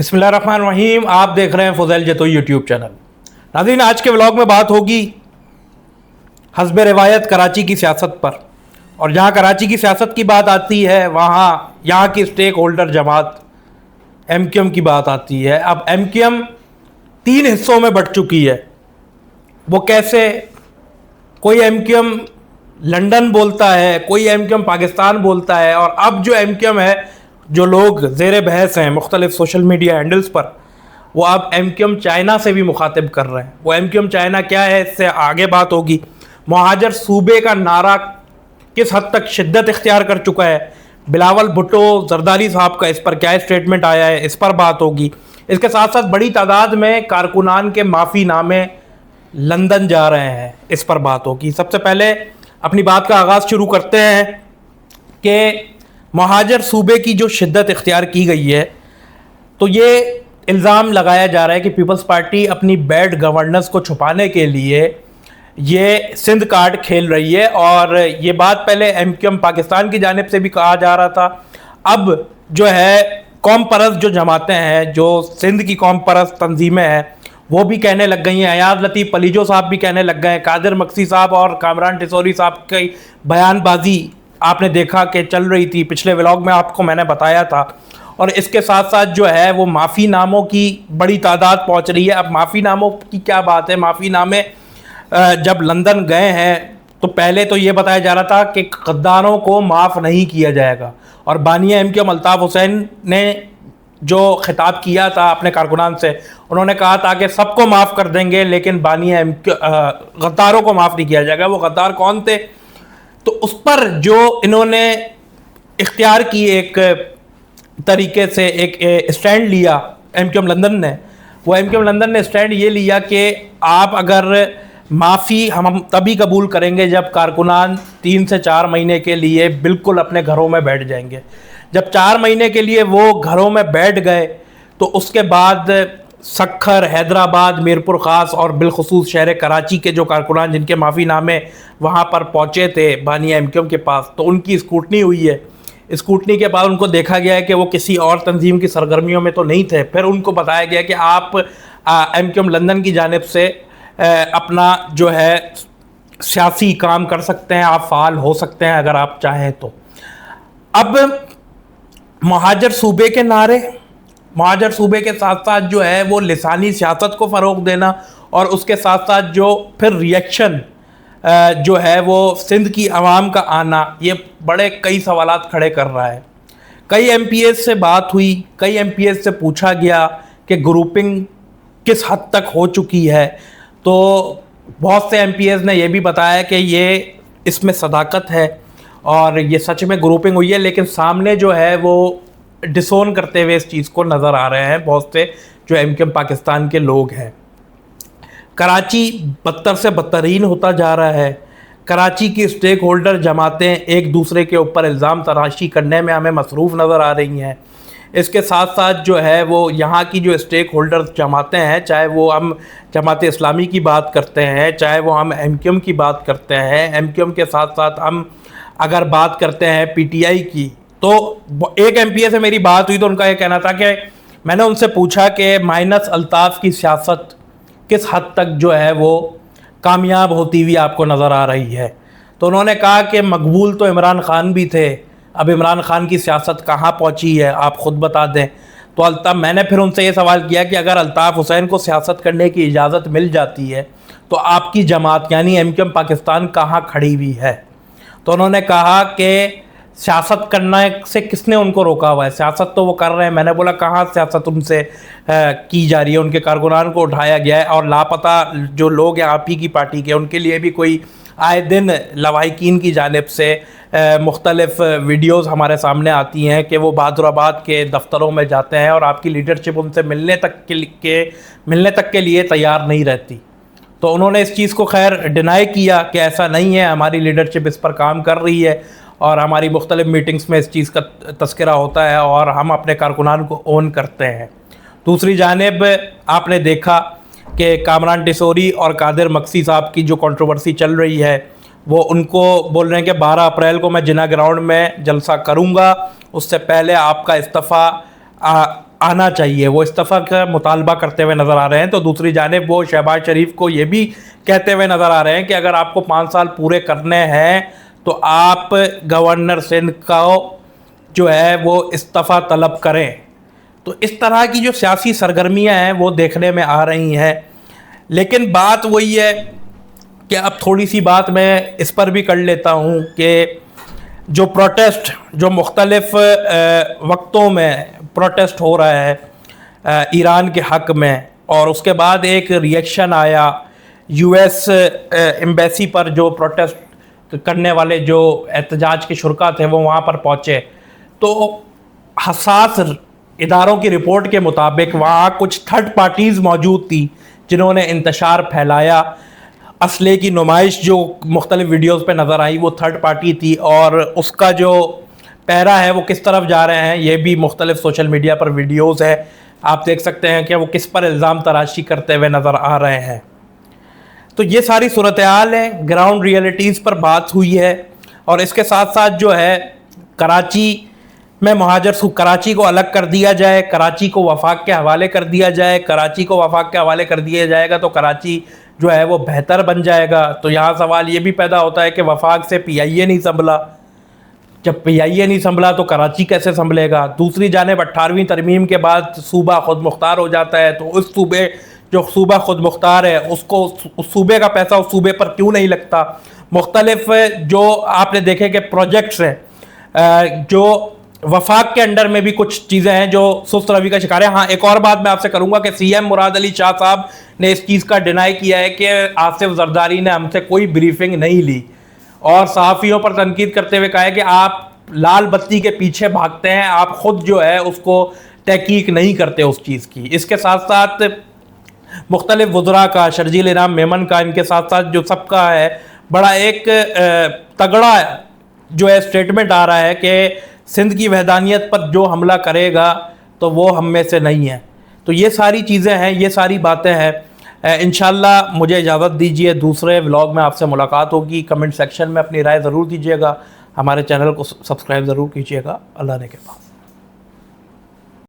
बिस्मिल्लाहिर्रहमानिर्रहीम। आप देख रहे हैं फुज़ैल जतोई यूट्यूब चैनल। नाज़रीन, आज के व्लॉग में बात होगी हस्ब रिवायत कराची की सियासत पर। और जहां कराची की सियासत की बात आती है वहां यहाँ की स्टेक होल्डर जमात MQM की बात आती है। अब MQM 3 हिस्सों में बंट चुकी है। वो कैसे? कोई MQM लंदन बोलता है, कोई MQM पाकिस्तान बोलता है, और अब जो MQM है, जो लोग ज़ेर बहस हैं मुख्तलिफ सोशल मीडिया हैंडल्स पर, वो अब MQM चाइना से भी मुखातिब कर रहे हैं। वो MQM चाइना क्या है, इससे आगे बात होगी। महाजर सूबे का नारा किस हद तक शिद्दत इख्तियार कर चुका है, बिलावल भुट्टो जरदारी साहब का इस पर क्या स्टेटमेंट आया है, इस पर बात होगी। इसके साथ साथ बड़ी तादाद में कारकुनान के माफ़ी नामे लंदन जा रहे हैं, इस पर बात होगी। सबसे पहले अपनी बात का आगाज़ शुरू करते हैं कि महाजर सूबे की जो शिद्दत इख्तियार की गई है, तो ये इल्ज़ाम लगाया जा रहा है कि पीपल्स पार्टी अपनी बैड गवर्नेंस को छुपाने के लिए ये सिंध कार्ड खेल रही है। और ये बात पहले MQM पाकिस्तान की जानिब से भी कहा जा रहा था। अब जो है कौम परस्त जो जमातें हैं, जो सिंध की कौम परस्त तंजीमें हैं, वो भी कहने लग गई हैं। अयाज लतीफ़ पलीजो साहब भी कहने लग गए हैं। कादिर मक्सी साहब और कामरान टिसोरी साहब की बयानबाजी आपने देखा कि चल रही थी, पिछले व्लॉग में आपको मैंने बताया था। और इसके साथ साथ जो है वो माफ़ी नामों की बड़ी तादाद पहुंच रही है। अब माफ़ी नामों की क्या बात है? माफ़ी नामे जब लंदन गए हैं तो पहले तो ये बताया जा रहा था कि गद्दारों को माफ़ नहीं किया जाएगा। और बानिया MQM अल्ताफ़ हुसैन ने जो खिताब किया था अपने कारकुनान से, उन्होंने कहा था कि सबको माफ़ कर देंगे लेकिन बानिया गद्दारों को माफ़ नहीं किया जाएगा। वो गद्दार कौन थे? तो उस पर जो इन्होंने इख्तियार की एक तरीके से एक स्टैंड लिया MQM लंदन ने, वो MQM लंदन ने स्टैंड ये लिया कि आप अगर माफ़ी हम तभी कबूल करेंगे जब कारकुनान 3 से 4 महीने के लिए बिल्कुल अपने घरों में बैठ जाएंगे। जब 4 महीने के लिए वो घरों में बैठ गए तो उसके बाद सक्खर, हैदराबाद, मीरपुर ख़ास और बिलखुसूस शहर कराची के जो कारकुनान जिनके माफ़ी नामे वहाँ पर पहुँचे थे बानिया MQM के पास, तो उनकी स्क्रूटनी हुई है। स्क्रूटनी के बाद उनको देखा गया है कि वो किसी और तंजीम की सरगर्मियों में तो नहीं थे। फिर उनको बताया गया कि आप MQM लंदन की जानिब से अपना जो है सियासी काम कर सकते हैं, आप फ़ाल हो सकते हैं अगर आप चाहें तो। अब महाजर सूबे के नारे, महाजर सूबे के साथ साथ जो है वो लिसानी सियासत को फ़रोग़ देना, और उसके साथ साथ जो फिर रिएक्शन जो है वो सिंध की आवाम का आना, ये बड़े कई सवालात खड़े कर रहा है। कई MPs से बात हुई, कई MPs से पूछा गया कि ग्रुपिंग किस हद तक हो चुकी है, तो बहुत से MPs ने यह भी बताया कि ये इसमें सदाकत है और ये सच में ग्रुपिंग हुई है। लेकिन सामने जो है वो डिसोन करते हुए इस चीज़ को नज़र आ रहे हैं बहुत से जो MQM पाकिस्तान के लोग हैं। कराची बदतर से बदतरीन होता जा रहा है। कराची की स्टेक होल्डर जमातें एक दूसरे के ऊपर इल्ज़ाम तराशी करने में हमें मसरूफ़ नज़र आ रही हैं। इसके साथ साथ जो है वो यहाँ की जो स्टेक होल्डर जमातें हैं, चाहे वो हम जमात इस्लामी की बात करते हैं, चाहे वो हम MQM की बात करते हैं, MQM के साथ साथ हम अगर बात करते हैं PTI की, तो एक MPA से मेरी बात हुई तो उनका ये कहना था कि मैंने उनसे पूछा कि माइनस अल्ताफ़ की सियासत किस हद तक जो है वो कामयाब होती हुई आपको नज़र आ रही है। तो उन्होंने कहा कि मकबूल तो इमरान ख़ान भी थे, अब इमरान ख़ान की सियासत कहाँ पहुँची है आप ख़ुद बता दें। तो अल्ताफ़, मैंने फिर उनसे ये सवाल किया कि अगर अल्ताफ़ हुसैन को सियासत करने की इजाज़त मिल जाती है तो आपकी जमात यानी MQM पाकिस्तान कहाँ खड़ी हुई है? तो उन्होंने कहा कि सियासत करने से किसने उनको रोका हुआ है, सियासत तो वो कर रहे हैं। मैंने बोला कहाँ सियासत उनसे की जा रही है? उनके कारकुनान को उठाया गया है और लापता जो लोग हैं आप ही की पार्टी के, उनके लिए भी कोई आए दिन लवाहिकीन की जानिब से मुख्तलिफ़ वीडियोज़ हमारे सामने आती हैं कि वो बहादुराबाद के दफ्तरों में जाते हैं और आपकी लीडरशिप उनसे मिलने तक के लिए तैयार नहीं रहती। तो उन्होंने इस चीज़ को खैर डिनाई किया कि ऐसा नहीं है, हमारी लीडरशिप इस पर काम कर रही है और हमारी मुख्तलिफ़ मीटिंग्स में इस चीज़ का तज़किरा होता है और हम अपने कारकुनान को ओन करते हैं। दूसरी जानिब आपने देखा कि कामरान टिसोरी और कादिर मक्सी साहब की जो कंट्रोवर्सी चल रही है, वो उनको बोल रहे हैं कि 12 अप्रैल को मैं जिना ग्राउंड में जलसा करूँगा, उससे पहले आपका इस्तीफ़ा آنا چاہیے، وہ استعفیٰ کا مطالبہ کرتے ہوئے نظر آ رہے ہیں. تو دوسری جانب وہ شہباز شریف کو یہ بھی کہتے ہوئے نظر آ رہے ہیں کہ اگر آپ کو 5 سال پورے کرنے ہیں تو آپ گورنر سندھ کا جو ہے وہ استعفیٰ طلب کریں. تو اس طرح کی جو سیاسی سرگرمیاں ہیں وہ دیکھنے میں آ رہی ہیں. لیکن بات وہی ہے کہ اب تھوڑی سی بات میں اس پر بھی کر لیتا ہوں کہ جو پروٹیسٹ جو مختلف وقتوں میں پروٹیسٹ ہو رہا ہے ایران کے حق میں، اور اس کے بعد ایک ریئیکشن آیا یو ایس ایمبیسی پر، جو پروٹیسٹ کرنے والے جو احتجاج کے شرکا تھے وہ وہاں پر پہنچے، تو حساس اداروں کی رپورٹ کے مطابق وہاں کچھ تھرڈ پارٹیز موجود تھی جنہوں نے انتشار پھیلایا. اسلحے کی نمائش جو مختلف ویڈیوز پہ نظر آئی وہ تھرڈ پارٹی تھی، اور اس کا جو پیرا ہے وہ کس طرف جا رہے ہیں یہ بھی مختلف سوشل میڈیا پر ویڈیوز ہے. آپ دیکھ سکتے ہیں کہ وہ کس پر الزام تراشی کرتے ہوئے نظر آ رہے ہیں. تو یہ ساری صورتحال ہے، گراؤنڈ ریئلٹیز پر بات ہوئی ہے. اور اس کے ساتھ ساتھ جو ہے کراچی میں کراچی کو الگ کر دیا جائے، کراچی کو وفاق کے حوالے کر دیا جائے. کراچی کو وفاق کے حوالے کر دیا جائے گا تو کراچی جو ہے وہ بہتر بن جائے گا. تو یہاں سوال یہ بھی پیدا ہوتا ہے کہ وفاق سے پی آئی اے نہیں سنبھلا، جب پی آئی اے نہیں سنبھلا تو کراچی کیسے سنبھلے گا؟ دوسری جانب 18ویں ترمیم کے بعد صوبہ خود مختار ہو جاتا ہے، تو اس صوبہ خود مختار ہے اس صوبے کا پیسہ اس صوبے پر کیوں نہیں لگتا؟ مختلف جو آپ نے دیکھے کہ پروجیکٹس ہیں جو وفاق کے انڈر میں بھی کچھ چیزیں ہیں جو سست روی کا شکار ہے. ہاں ایک اور بات میں آپ سے کروں گا کہ سی ایم مراد علی شاہ صاحب نے اس چیز کا ڈینائی کیا ہے کہ آصف زرداری نے ہم سے کوئی بریفنگ نہیں لی، اور صحافیوں پر تنقید کرتے ہوئے کہا ہے کہ آپ لال بتی کے پیچھے بھاگتے ہیں، آپ خود جو ہے اس کو تحقیق نہیں کرتے اس چیز کی. اس کے ساتھ ساتھ مختلف وزراء کا، شرجیل انعام میمن کا، ان کے ساتھ ساتھ جو سب کا ہے بڑا ایک تگڑا جو ہے اسٹیٹمنٹ آ رہا ہے کہ سندھ کی وحدانیت پر جو حملہ کرے گا تو وہ ہم میں سے نہیں ہے. تو یہ ساری چیزیں ہیں، یہ ساری باتیں ہیں. انشاءاللہ مجھے اجازت دیجیے، دوسرے ولاگ میں آپ سے ملاقات ہوگی. کمنٹ سیکشن میں اپنی رائے ضرور دیجیے گا، ہمارے چینل کو سبسکرائب ضرور کیجیے گا. اللہ نے کے پاس.